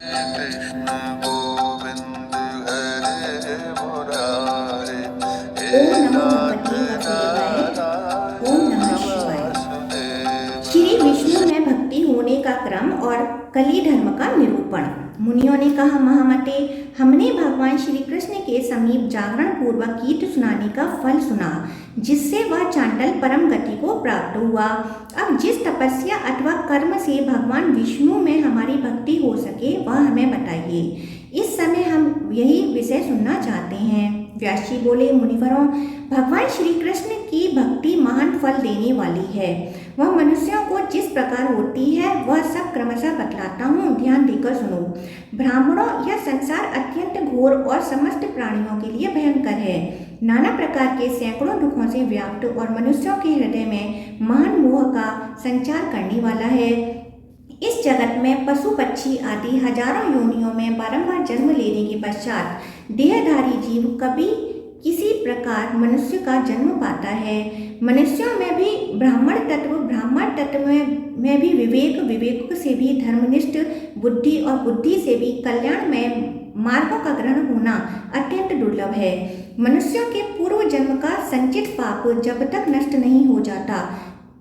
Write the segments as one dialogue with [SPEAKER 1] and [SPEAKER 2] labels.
[SPEAKER 1] कृष्ण गोविंद हरे मुरारे,
[SPEAKER 2] ओम
[SPEAKER 1] हे
[SPEAKER 2] नमो
[SPEAKER 1] नाथ
[SPEAKER 2] भगवते वासुदेवाय। ओम
[SPEAKER 1] नारायण
[SPEAKER 2] नमः शिवाय।
[SPEAKER 1] वासुदेव।
[SPEAKER 2] श्री विष्णु में भक्ति होने का क्रम और कली धर्म का निरूपण। मुनियों ने कहा, महामते, हमने भगवान श्री कृष्ण के समीप जागरण पूर्वक गीत सुनाने का फल सुना, जिससे वह चांडल परम गति को प्राप्त हुआ। अब जिस तपस्या अथवा कर्म से भगवान विष्णु में हमारी भक्ति हो सके, वह हमें बताइए। इस समय हम यही विषय सुनना चाहते हैं। व्यास जी बोले, मुनिवरों, भगवान श्री कृष्ण की भक्ति महान फल देने वाली है। वह मनुष्यों को जिस प्रकार होती है, वह सब क्रमशः बतलाता हूँ, ध्यान देकर सुनो। ब्राह्मणों, यह संसार अत्यंत घोर और समस्त प्राणियों के लिए भयंकर है। नाना प्रकार के सैकड़ों दुखों से व्याप्त और मनुष्यों के हृदय में महान मोह का संचार करने वाला है। इस जगत में पशु पक्षी आदि हजारों योनियों में बारंबार जन्म लेने के पश्चात देहधारी जीव कभी किसी प्रकार मनुष्य का जन्म पाता है। मनुष्यों में भी ब्राह्मण तत्व में भी विवेक से भी धर्मनिष्ठ बुद्धि और बुद्धि से भी कल्याण में मार्गों का ग्रहण होना अत्यंत दुर्लभ है। मनुष्यों के पूर्व जन्म का संचित पाप जब तक नष्ट नहीं हो जाता,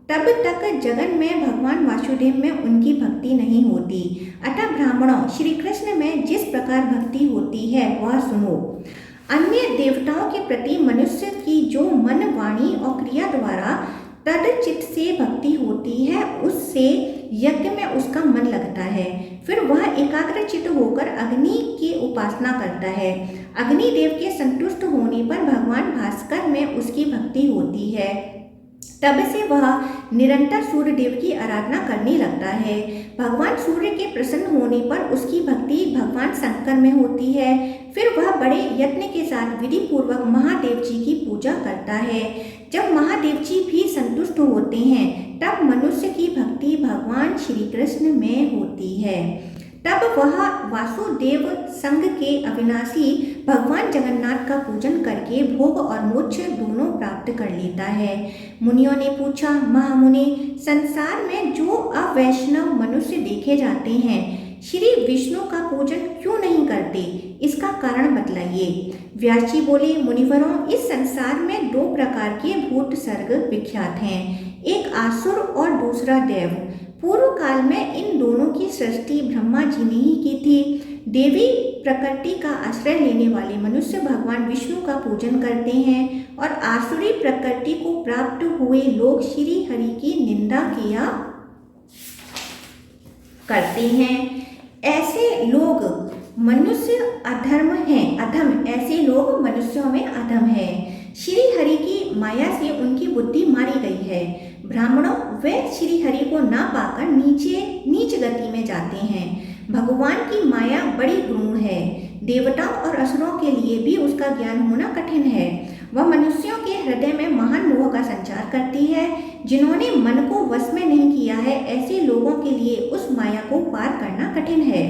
[SPEAKER 2] तब तक जगन में भगवान वासुदेव में उनकी भक्ति नहीं होती। अतः ब्राह्मणों, श्री कृष्ण में जिस प्रकार भक्ति होती है, वह सुनो। अन्य देवताओं के प्रति मनुष्य की जो मन, वाणी और क्रिया द्वारा तदचित से भक्ति होती है, उससे यज्ञ में उसका मन लगता है। फिर वह एकाग्रचित होकर अग्नि की उपासना करता है। अग्निदेव के संतुष्ट होने पर भगवान भास्कर में उसकी भक्ति होती है। तब से वह निरंतर सूर्य देव की आराधना करने लगता है। भगवान सूर्य के प्रसन्न होने पर उसकी भक्ति भगवान शंकर में होती है। फिर वह बड़े यत्न के साथ विधि पूर्वक महादेव जी की पूजा करता है। जब महादेव जी भी संतुष्ट होते हैं, तब मनुष्य की भक्ति भगवान श्री कृष्ण में होती है। तब वह वासुदेव संग के अविनाशी भगवान जगन्नाथ का पूजन करके भोग और मोक्ष दोनों प्राप्त कर लेता है। मुनियों ने पूछा, महामुनि, संसार में जो अवैष्णव मनुष्य देखे जाते हैं, श्री विष्णु का पूजन क्यों नहीं करते? इसका कारण बतलाइए। व्यास जी बोले, मुनिवरों, इस संसार में दो प्रकार के भूत सर्ग विख्यात हैं, एक आसुर और दूसरा देव। पूर्व काल में इन दोनों की सृष्टि ब्रह्मा जी ने ही की थी। देवी प्रकृति का आश्रय लेने वाले मनुष्य भगवान विष्णु का पूजन करते हैं और आसुरी प्रकृति को प्राप्त हुए लोग श्री हरि की निंदा किया करते हैं। ऐसे लोग मनुष्य अधर्म हैं, ऐसे लोग मनुष्यों में अधम हैं। श्री हरि की माया से उनकी बुद्धि मारी गई है। ब्राह्मणों, वे श्री हरि को ना पाकर नीच गति में जाते हैं। भगवान की माया बड़ी क्रूर है। देवताओं और असुरों के लिए भी उसका ज्ञान होना कठिन है। वह मनुष्यों के हृदय में महान मोह का संचार करती है। जिन्होंने मन को वश में नहीं किया है, ऐसे लोगों के लिए उस माया को पार करना कठिन है।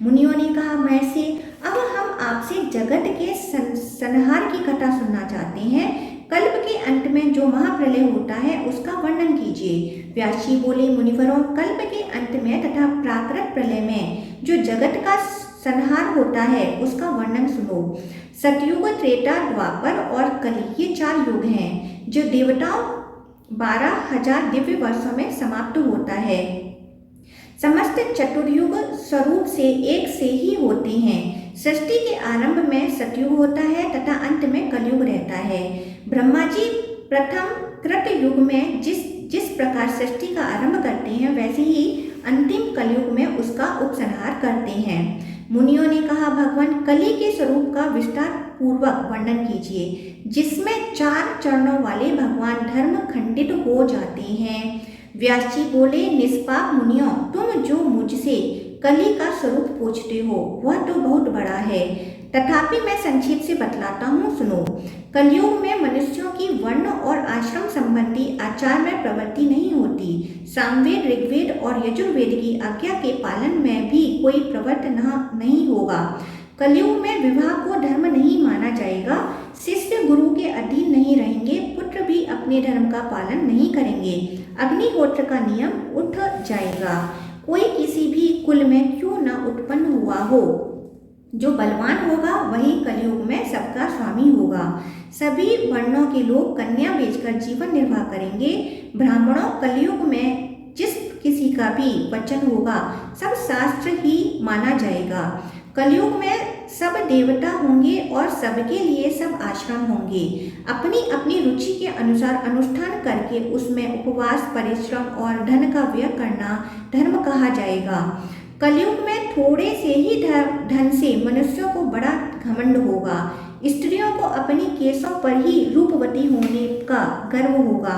[SPEAKER 2] मुनियों ने कहा, महर्षि, अब हम आपसे जगत के संहार की कथा सुनना चाहते हैं। कल्प के अंत में जो महाप्रलय होता है, उसका वर्णन कीजिए। व्यास जी बोले, मुनिवरों, कल्प के अंत में तथा प्राकृत प्रलय में जो जगत का संहार होता है, उसका वर्णन सुनो। सतयुग, त्रेता, द्वापर और कली, ये 4 युग हैं, जो देवताओं 12,000 दिव्य वर्षों में समाप्त होता है। समस्त चतुर्युग स्वरूप से एक से ही होते हैं। सृष्टि के आरंभ में सतयुग होता है तथा अंत में कलयुग रहता है। ब्रह्मा जी प्रथम कृत युग में जिस प्रकार सृष्टि का आरंभ करते हैं, वैसे ही अंतिम कलयुग में उसका उपसंहार करते हैं। मुनियों ने कहा, भगवान कली के स्वरूप का विस्तार पूर्वक वर्णन कीजिए, जिसमें 4 चरणों वाले भगवान धर्म खंडित हो जाते हैं। व्यास जी बोले, निष्पाप मुनियों, तुम जो मुझसे कली का स्वरूप पूछते हो, वह तो बहुत बड़ा है, तथापि मैं संक्षेप से बतलाता हूँ, सुनो। कलयुग में मनुष्यों की वर्ण और आश्रम संबंधी आचार में प्रवृत्ति नहीं होती। सामवेद, ऋग्वेद और यजुर्वेद की आज्ञा के पालन में भी कोई प्रवृत्त नहीं होगा। कलयुग में विवाह को धर्म नहीं माना जाएगा। शिष्य गुरु के अधीन नहीं रहेंगे। पुत्र भी अपने धर्म का पालन नहीं करेंगे। अग्निहोत्र का नियम उठ जाएगा। कोई किसी भी कुल में क्यों न उत्पन्न हुआ हो। जो बलवान होगा वही कलयुग में सबका स्वामी होगा। सभी वर्णों के लोग कन्या बेचकर जीवन निर्वाह करेंगे। ब्राह्मणों, कलयुग में जिस किसी का भी वचन होगा सब शास्त्र ही माना जाएगा। कलयुग में सब देवता होंगे और सबके लिए सब आश्रम होंगे। अपनी अपनी रुचि के अनुसार अनुष्ठान करके उसमें उपवास, परिश्रम और धन का व्यय करना धर्म कहा जाएगा। कलयुग में थोड़े से ही धन से मनुष्यों को बड़ा घमंड होगा। स्त्रियों को अपनी केसों पर ही रूपवती होने का गर्व होगा।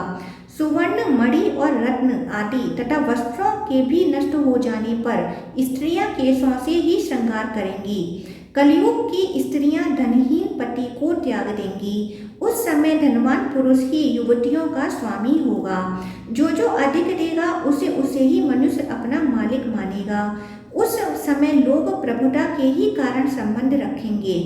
[SPEAKER 2] सुवर्ण, मणि और रत्न आदि तथा वस्त्रों के भी नष्ट हो जाने पर स्त्रियां केसों से ही श्रृंगार करेंगी। कलयुग की स्त्रियां धनहीन पति को त्याग देंगी। उस समय धनवान पुरुष ही युवतियों का स्वामी होगा। जो जो अधिक देगा उसे उसे ही मनुष्य अपना मालिक मानेगा। उस समय लोग प्रभुता के ही कारण संबंध रखेंगे।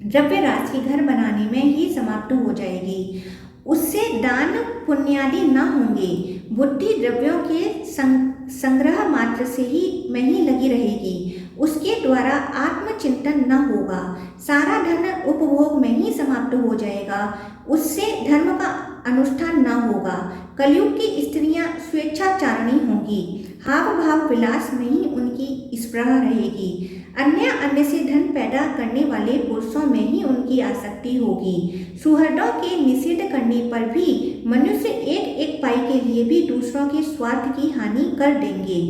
[SPEAKER 2] द्रव्य राशि घर बनाने में ही समाप्त हो जाएगी। उससे दान पुण्यादि न होंगे। बुद्धि द्रव्यों के संग्रह मात्र से ही में ही लगी रहेगी। उसके द्वारा आत्मचिंतन न होगा। सारा धन उपभोग में ही समाप्त हो जाएगा। उससे धर्म का अनुष्ठान न होगा। कलयुग की स्त्रियां स्वेच्छाचारिणी होंगी। हाव भाव विलास में ही उनकी स्पृहा रहेगी। अन्य से धन पैदा करने वाले पुरुषों में ही उनकी आसक्ति होगी। सुहृदों के निषेध करने पर भी मनुष्य एक एक पाई के लिए भी दूसरों के स्वार्थ की हानि कर देंगे।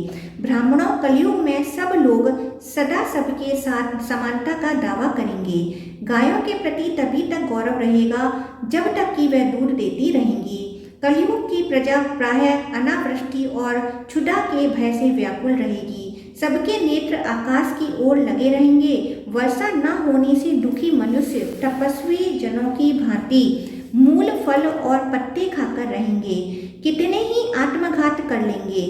[SPEAKER 2] ब्राह्मणों, कलयुग में सब लोग सदा सबके साथ समानता का दावा करेंगे। गायों के प्रति तभी तक गौरव रहेगा जब तक कि वह दूध देती रहेंगी। कलयुग की प्रजा प्रायः अनावृष्टि और क्षुधा के भय से व्याकुल रहेगी। सबके नेत्र आकाश की ओर लगे रहेंगे। वर्षा न होने से दुखी मनुष्य तपस्वी जनों की भांति मूल, फल और पत्ते खाकर रहेंगे। कितने ही आत्मघात कर लेंगे।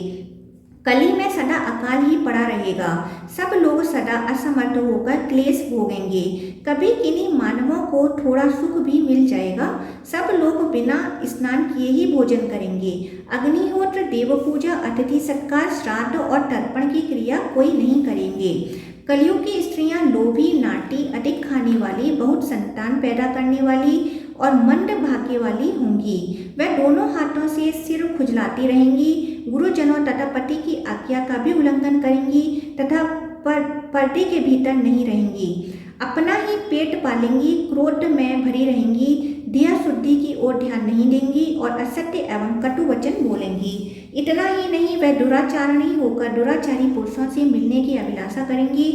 [SPEAKER 2] कली में सदा अकाल ही पड़ा रहेगा। सब लोग सदा असमर्थ होकर क्लेश भोगेंगे। कभी किन्हीं मानवों को थोड़ा सुख भी मिल जाएगा। सब लोग बिना स्नान किए ही भोजन करेंगे। अग्निहोत्र, देव पूजा, अतिथि सत्कार, श्राद्ध और तर्पण की क्रिया कोई नहीं करेंगे। कलयुग की स्त्रियां लोभी, नाटी, अधिक खाने वाली, बहुत संतान पैदा करने वाली और मंद भाग्य वाली होंगी। वह दोनों हाथों से सिर खुजलाती रहेंगी। गुरुजनों तथा पति की आज्ञा का भी उल्लंघन करेंगी तथा पर्दे के भीतर नहीं रहेंगी। अपना ही पेट पालेंगी, क्रोध में भरी रहेंगी, दिया शुद्धि की ओर ध्यान नहीं देंगी और असत्य एवं कटु वचन बोलेंगी। इतना ही नहीं, वह दुराचारणी होकर दुराचारी पुरुषों से मिलने की अभिलाषा करेंगी।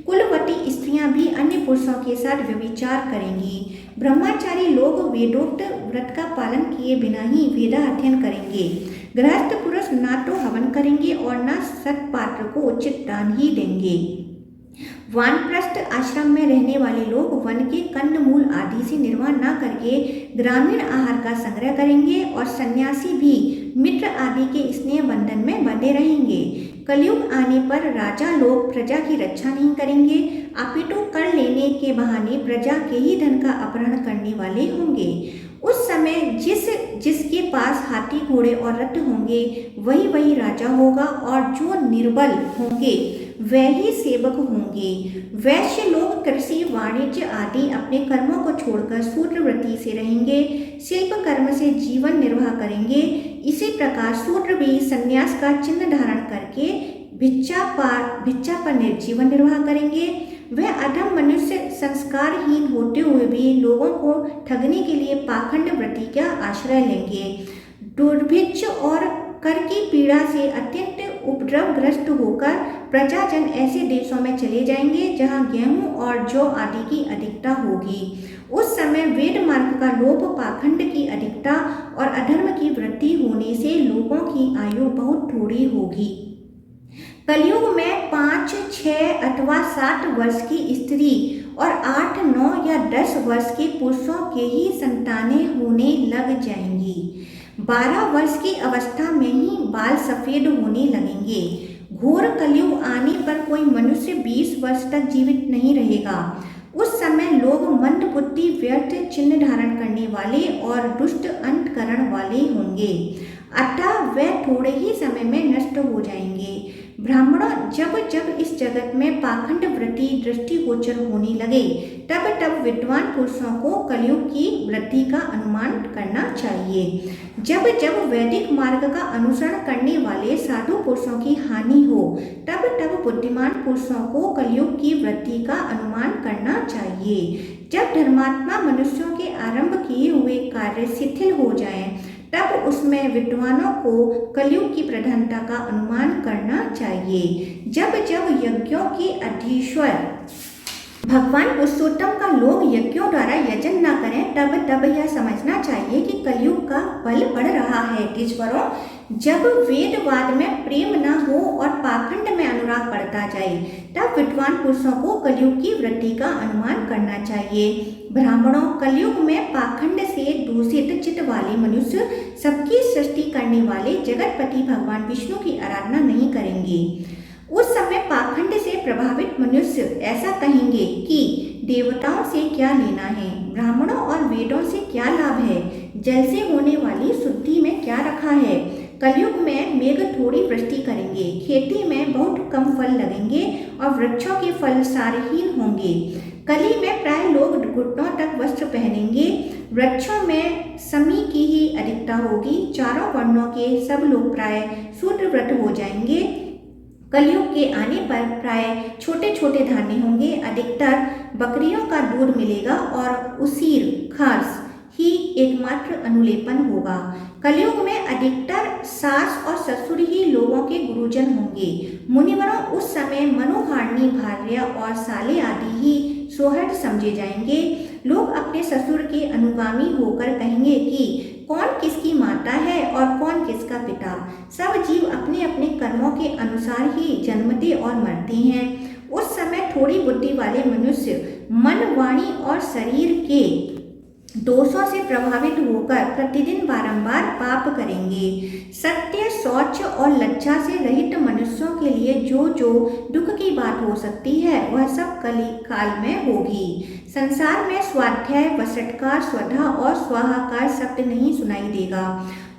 [SPEAKER 2] कुलवती स्त्रियां भी अन्य पुरुषों के साथ व्यभिचार करेंगी। ब्रह्मचारी लोग वेदोक्त व्रत का पालन किए बिना ही वेदाध्ययन करेंगे। गृहस्थ पुरुष ना तो हवन करेंगे और न सत्पात्र को उचित दान ही देंगे। वानप्रस्थ आश्रम में रहने वाले लोग वन के कंदमूल आदि से निर्वाह न करके ग्रामीण आहार का संग्रह करेंगे और सन्यासी भी मित्र आदि के स्नेह बंधन में बंधे रहेंगे। कलयुग आने पर राजा लोग प्रजा की रक्षा नहीं करेंगे, अपितु कर लेने के बहाने प्रजा के ही धन का अपहरण करने वाले होंगे। उस समय जिसके पास हाथी, घोड़े और रथ होंगे वही राजा होगा और जो निर्बल होंगे वह ही सेवक होंगे। वैश्य लोग कृषि, वाणिज्य आदि अपने कर्मों को छोड़कर शूद्रवृत्ति से रहेंगे, शिल्प कर्म से जीवन निर्वाह करेंगे। इसी प्रकार शूद्र भी संन्यास का चिन्ह धारण करके भिक्षा पर जीवन निर्वाह करेंगे। वह अधम मनुष्य संस्कारहीन होते हुए भी लोगों को ठगने के लिए पाखंड वृत्ति का आश्रय लेंगे। दुर्भिक्ष और कर की पीड़ा से अत्यंत उपद्रवग्रस्त होकर प्रजाजन ऐसे देशों में चले जाएंगे जहां गेहूं और जौ आदि की अधिकता होगी। उस समय वेद मार्ग का लोप, पाखंड की अधिकता और अधर्म की वृद्धि होने से लोगों की आयु बहुत थोड़ी होगी। कलयुग में 5, 6 अथवा 7 वर्ष की स्त्री और 8, 9 या 10 वर्ष के पुरुषों के ही संतानें होने लग जाएंगी। 12 वर्ष की अवस्था में ही बाल सफेद होने लगेंगे। घोर कलयुग आने पर कोई मनुष्य 20 वर्ष तक जीवित नहीं रहेगा। उस समय लोग मंद बुद्धि, व्यर्थ चिन्ह धारण करने वाले और दुष्ट अंतकरण वाले होंगे, अतः वे थोड़े ही समय में नष्ट हो जाएंगे। ब्राह्मणों, जब जब इस जगत में पाखंड वृत्ति दृष्टिगोचर होने लगे, तब तब विद्वान पुरुषों को कलयुग की वृद्धि का अनुमान करना चाहिए। जब जब वैदिक मार्ग का अनुसरण करने वाले साधु पुरुषों की हानि हो, तब तब बुद्धिमान पुरुषों को कलयुग की वृद्धि का अनुमान करना चाहिए। जब धर्मात्मा मनुष्यों के आरंभ किए हुए कार्य शिथिल हो जाएं, तब उसमें विद्वानों को कलयुग की प्रधानता का अनुमान करना चाहिए। जब जब यज्ञों के अधीश्वर भगवान पुरुषोत्तम का लोग यज्ञों द्वारा यजन न करें, तब तब यह समझना चाहिए कि कलयुग का बल बढ़ रहा है। ईश्वरों, जब वेदवाद में प्रेम न हो और पाखंड में अनुराग बढ़ता जाए, तब विद्वान पुरुषों को कलयुग की वृद्धि का अनुमान करना चाहिए। ब्राह्मणों, कलयुग में पाखंड से दूषित चित्त वाले मनुष्य सबकी सृष्टि करने वाले जगतपति भगवान विष्णु की आराधना नहीं करेंगे। उस समय पाखंड से प्रभावित मनुष्य ऐसा कहेंगे कि देवताओं से क्या लेना है, ब्राह्मणों और वेदों से क्या लाभ है, जल से होने वाली शुद्धि में क्या रखा है। कलयुग में मेघ थोड़ी वृष्टि करेंगे, खेती में बहुत कम फल लगेंगे और वृक्षों के फल सारहीन होंगे। कली में प्राय लोग घुटनों तक वस्त्र पहनेंगे, वृक्षों में समी की ही अधिकता होगी, चारों वर्णों के सब लोग प्राय शूद्रव्रत हो जाएंगे। कलयुग के आने पर प्राय छोटे छोटे धान्य होंगे, अधिकतर बकरियों का दूध मिलेगा और उसीर खास ही एकमात्र अनुलेपन होगा। कलयुग में अधिकतर सास और ससुर ही लोगों के गुरुजन होंगे। मुनिवरों, उस समय मनोहारिणी भार्य और साले आदि ही सौहर्द समझे जाएंगे। लोग अपने ससुर के अनुगामी होकर कहेंगे कि कौन किसकी माता है और कौन किसका पिता। सब जीव अपने अपने कर्मों के अनुसार ही जन्मते और मरते हैं। उस समय थोड़ी बुद्धि वाले मनुष्य मन, वाणी और शरीर के दोषों से प्रभावित होकर प्रतिदिन बारंबार पाप करेंगे। सत्य, शौच और लज्जा से रहित मनुष्यों के लिए जो जो दुख की बात हो सकती है, वह सब कली काल में होगी। संसार में स्वाध्याय, वसटकार, स्वधा और स्वाहाकार शब्द नहीं सुनाई देगा।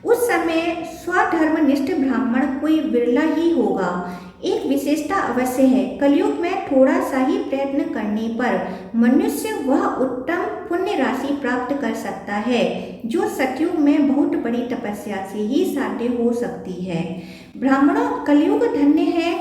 [SPEAKER 2] उस समय स्वधर्मनिष्ठ ब्राह्मण कोई बिरला ही होगा। एक विशेषता अवश्य है, कलयुग में थोड़ा सा ही प्रयत्न करने पर मनुष्य वह उत्तम पुण्य राशि प्राप्त कर सकता है जो सतयुग में बहुत बड़ी तपस्या से ही साध्य हो सकती है। ब्राह्मणों, कलयुग धन्य है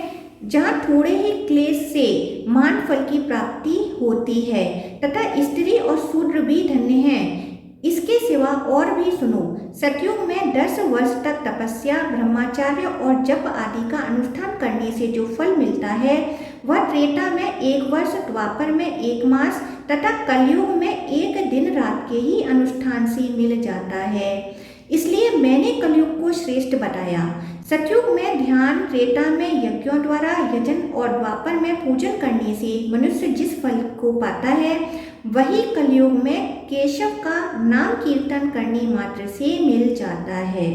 [SPEAKER 2] जहाँ थोड़े ही क्लेश से मान फल की प्राप्ति होती है, तथा स्त्री और शूद्र भी धन्य हैं। इसके सिवा और भी सुनो, सतयुग में 10 वर्ष तक तपस्या, ब्रह्मचार्य और जप आदि का अनुष्ठान करने से जो फल मिलता है, वह त्रेता में 1 वर्ष, द्वापर में 1 मास तथा कलयुग में 1 दिन रात के ही अनुष्ठान से मिल जाता है। इसलिए मैंने कलयुग को श्रेष्ठ बताया। सतयुग में ध्यान, त्रेता में यज्ञों द्वारा यजन और द्वापर में पूजन करने से मनुष्य जिस फल को पाता है, वही कलयुग में केशव का नाम कीर्तन करने मात्र से मिल जाता है।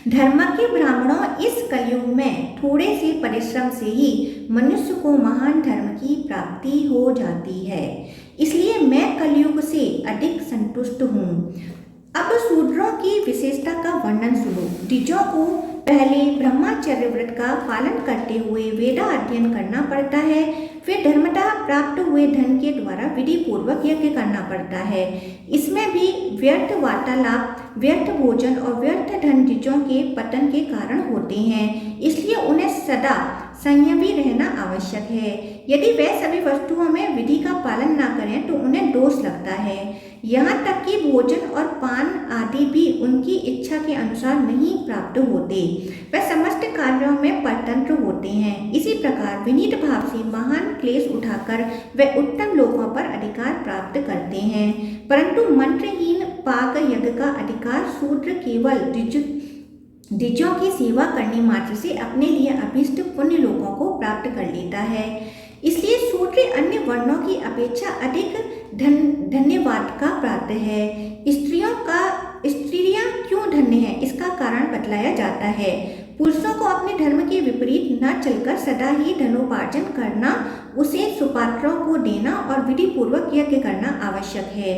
[SPEAKER 2] धर्म के ब्राह्मणों, इस कलयुग में थोड़े से परिश्रम से ही मनुष्य को महान धर्म की प्राप्ति हो जाती है। इसलिए मैं कलयुग से अधिक संतुष्ट हूँ। अब शूद्रों की विशेषता का वर्णन सुनो। द्विजों को पहले ब्रह्मचर्य व्रत का पालन करते हुए वेदा अध्ययन करना पड़ता है, फिर धर्मतः प्राप्त हुए धन के द्वारा विधि पूर्वक यज्ञ करना पड़ता है। इसमें भी व्यर्थ वार्तालाप, व्यर्थ भोजन और व्यर्थ धन द्विजों के पतन के कारण होते हैं। इसलिए उन्हें सदा संयमी रहना आवश्यक है। यदि वे सभी वस्तुओं में विधि का पालन न करें तो उन्हें दोष लगता है। यहाँ तक कि भोजन और पान आदि भी उनकी इच्छा के अनुसार नहीं प्राप्त होते। वे समस्त कार्यों में परतंत्र होते हैं। इसी प्रकार विनीत भाव से महान क्लेश उठाकर वे उत्तम लोकों पर अधिकार प्राप्त करते हैं, परंतु मंत्रहीन पाक यज्ञ का अधिकार शूद्र केवल द्विजों की सेवा करने मात्र से अपने लिए अभीष्ट पुण्य लोकों को प्राप्त कर लेता है। इसलिए शूद्र अन्य वर्णों की अपेक्षा अधिक धन्यवाद का पात्र है। स्त्रियां क्यों धन्य हैं, इसका कारण बतलाया जाता है। पुरुषों को अपने धर्म के विपरीत न चलकर सदा ही धनोपार्जन करना, उसे सुपात्रों को देना और विधि पूर्वक यज्ञ करना आवश्यक है।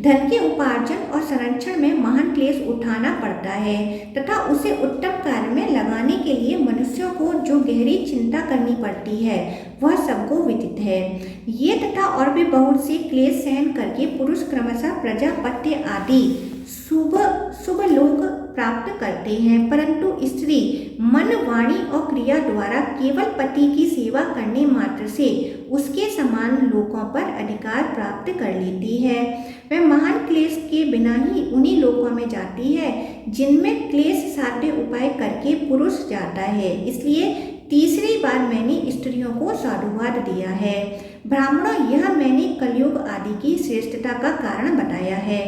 [SPEAKER 2] धन के उपार्जन और संरक्षण में महान क्लेश उठाना पड़ता है तथा उसे उत्तम कार्य में लगाने के लिए मनुष्यों को जो गहरी चिंता करनी पड़ती है वह सबको विदित है। ये तथा और भी बहुत से क्लेश सहन करके पुरुष क्रमशः प्रजापत्य आदि शुभ लोक प्राप्त करते हैं, परंतु स्त्री मन, वाणी और क्रिया द्वारा केवल पति की सेवा करने मात्र से उसके समान लोकों पर अधिकार प्राप्त कर लेती है। वह महान क्लेश के बिना ही उन्हीं लोकों में जाती है जिनमें क्लेश साध्य उपाय करके पुरुष जाता है। इसलिए तीसरी बार मैंने स्त्रियों को साधुवाद दिया है। ब्राह्मणों, यह मैंने कलयुग आदि की श्रेष्ठता का कारण बताया है।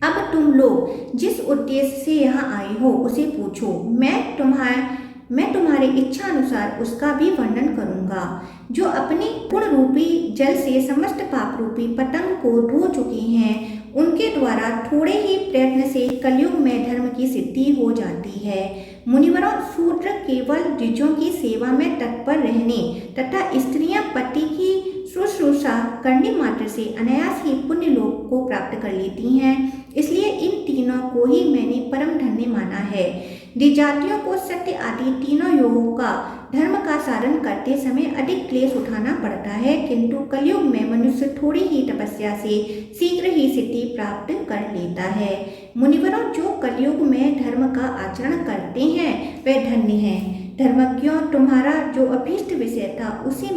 [SPEAKER 2] अब तुम लोग जिस उद्देश्य से यहाँ आए हो उसे पूछो, मैं तुम्हारे इच्छा अनुसार उसका भी वर्णन करूँगा। जो अपने गुण रूपी जल से समस्त पाप रूपी पतंग को धो चुके हैं, उनके द्वारा थोड़े ही प्रयत्न से कलयुग में धर्म की सिद्धि हो जाती है। मुनिवरों, शूद्र केवल द्विजों की सेवा में तत्पर रहने तथा स्त्रियां पति की शुश्रूषा करने मात्र से अनायास ही पुण्य लोक को प्राप्त कर लेती हैं। इसलिए इन तीनों को ही मैंने परम धन्य माना है। द्विजातियों को सत्य आदि तीनों योगों का धर्म का साधन करते समय अधिक क्लेश उठाना पड़ता है, किंतु कलयुग में मनुष्य थोड़ी ही तपस्या से शीघ्र ही सिद्धि प्राप्त कर लेता है। मुनिवरों, जो कलयुग में धर्म का आचरण करते हैं वे धन्य हैं। धर्मज्ञों, तुम्हारा जो अभीष्ट विषय था उसे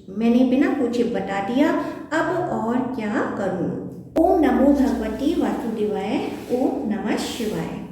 [SPEAKER 2] मैंने बिना पूछे बता दिया, अब और क्या करूं। ओम नमो भगवती वासुदेवाय। ओम नमः शिवाय।